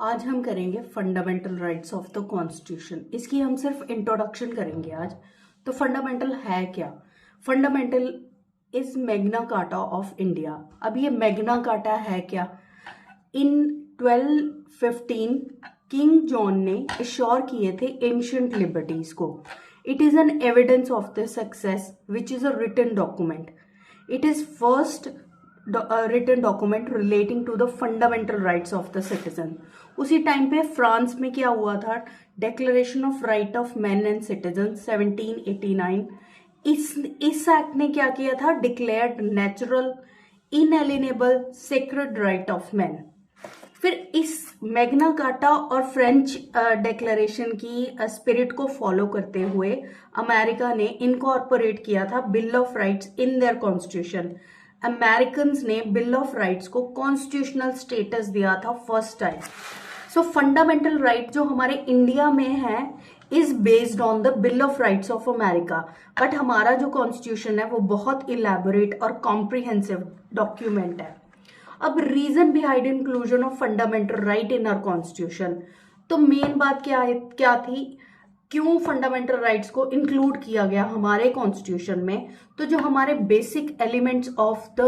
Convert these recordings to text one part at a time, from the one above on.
आज हम करेंगे fundamental rights of the constitution. इसकी हम सिर्फ इंट्रोडक्शन करेंगे आज। तो फंडामेंटल है क्या? Fundamental is Magna Carta of India. अब ये मैग्ना कार्टा है क्या? इन 1215 किंग जॉन ने एश्योर किए थे एंशिएंट लिबर्टीज को। It is an evidence of the success which is a written document. It is first written document relating to the fundamental rights of the citizen। उसी time पे France में क्या हुआ था? Declaration of right of man and citizen 1789। इस act ने क्या किया था? Declared natural inalienable sacred right of man. फिर इस मैग्ना कार्टा और फ्रेंच डेक्लेरेशन की स्पिरिट को फॉलो करते हुए अमेरिका ने इनकॉर्पोरेट किया था bill of rights in their constitution. Americans ने बिल ऑफ राइट्स को कॉन्स्टिट्यूशनल स्टेटस दिया था first time. So fundamental right जो हमारे इंडिया में है is based on the bill of rights of America. But हमारा जो कॉन्स्टिट्यूशन है वो बहुत इलेबोरेट और कॉम्प्रिहेंसिव डॉक्यूमेंट है। अब reason behind inclusion of fundamental right in our constitution, तो मेन बात क्या थी? क्यों फंडामेंटल राइट्स को इंक्लूड किया गया हमारे कॉन्स्टिट्यूशन में? तो जो हमारे basic elements of the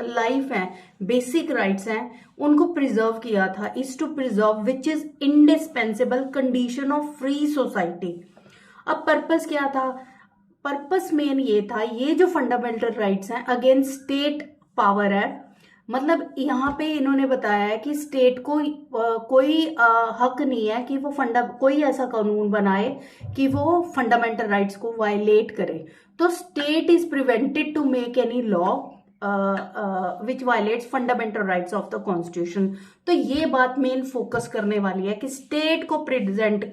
life हैं, बेसिक राइट्स हैं, उनको प्रिजर्व किया था। Is to preserve which is indispensable condition of free society. अब पर्पस क्या था? पर्पस मेन ये था, ये जो फंडामेंटल राइट्स हैं अगेंस्ट स्टेट पावर है। मतलब यहाँ पे इन्होंने बताया है कि स्टेट को कोई हक नहीं है कि वो कोई ऐसा कानून बनाए कि वो फंडामेंटल राइट्स को वायलेट करे। तो state is prevented to make any law which violates fundamental rights of the constitution. तो ये बात मेन फोकस करने वाली है कि स्टेट को प्रिवेंट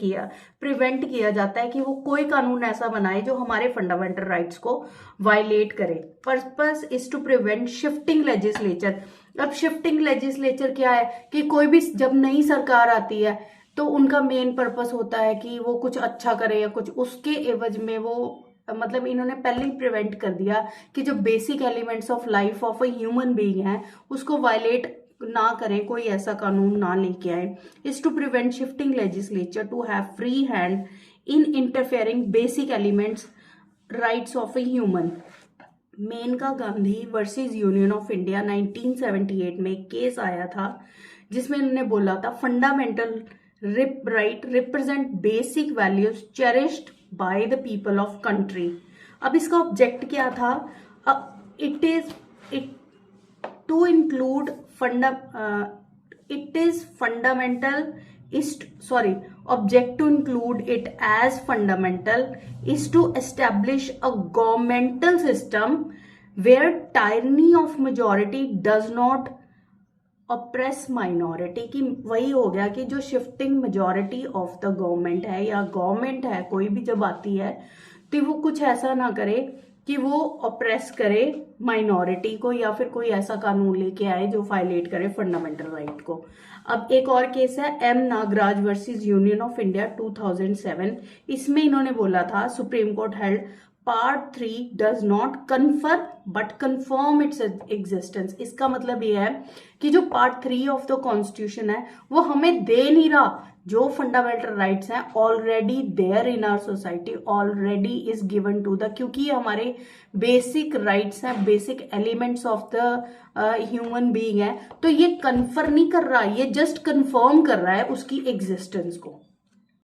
किया जाता है कि वो कोई कानून ऐसा बनाए जो हमारे फंडामेंटल राइट्स को वायलेट करे। Purpose is to prevent shifting legislature. अब शिफ्टिंग लेजिस्लेचर क्या है कि कोई भी जब नई सरकार आती है तो उनका मेन पर्पस होता है कि वो कुछ अच्छा करे या कुछ उसके एवज में वो, मतलब इन्होंने पहले ही प्रिवेंट कर दिया कि जो basic elements of life of a human being है उसको वायलेट ना करें, कोई ऐसा कानून ना लेके आए। Is to prevent shifting legislature to have free hand in interfering basic elements rights of a human. Maneka Gandhi versus Union of India 1978 में एक केस आया था जिसमें इन्होंने बोला था fundamental right represent basic values cherished by the people of country. अब इसका ऑब्जेक्ट क्या था? It to include object to include it as fundamental is to establish a governmental system where tyranny of majority does not oppress minority। की वही हो गया कि जो shifting majority of the government है या गवर्नमेंट है कोई भी जब आती है तो वो कुछ ऐसा ना करे कि वो ऑप्रेस करे माइनॉरिटी को या फिर कोई ऐसा कानून लेके आए जो वायलेट करे फंडामेंटल राइट को। अब एक और केस है M Nagaraj versus Union of India 2007। इसमें इन्होंने बोला था Supreme Court held part 3 does not confer but confirm its existence. इसका मतलब ये है कि जो पार्ट 3 ऑफ द कॉन्स्टिट्यूशन है वो हमें दे नहीं रहा। जो फंडामेंटल राइट्स हैं already there in our society, already is given to the, क्योंकि ये हमारे बेसिक राइट्स हैं, basic elements of the human being है। तो ये कन्फर नहीं कर रहा, ये जस्ट कन्फर्म कर रहा है उसकी एग्जिस्टेंस को।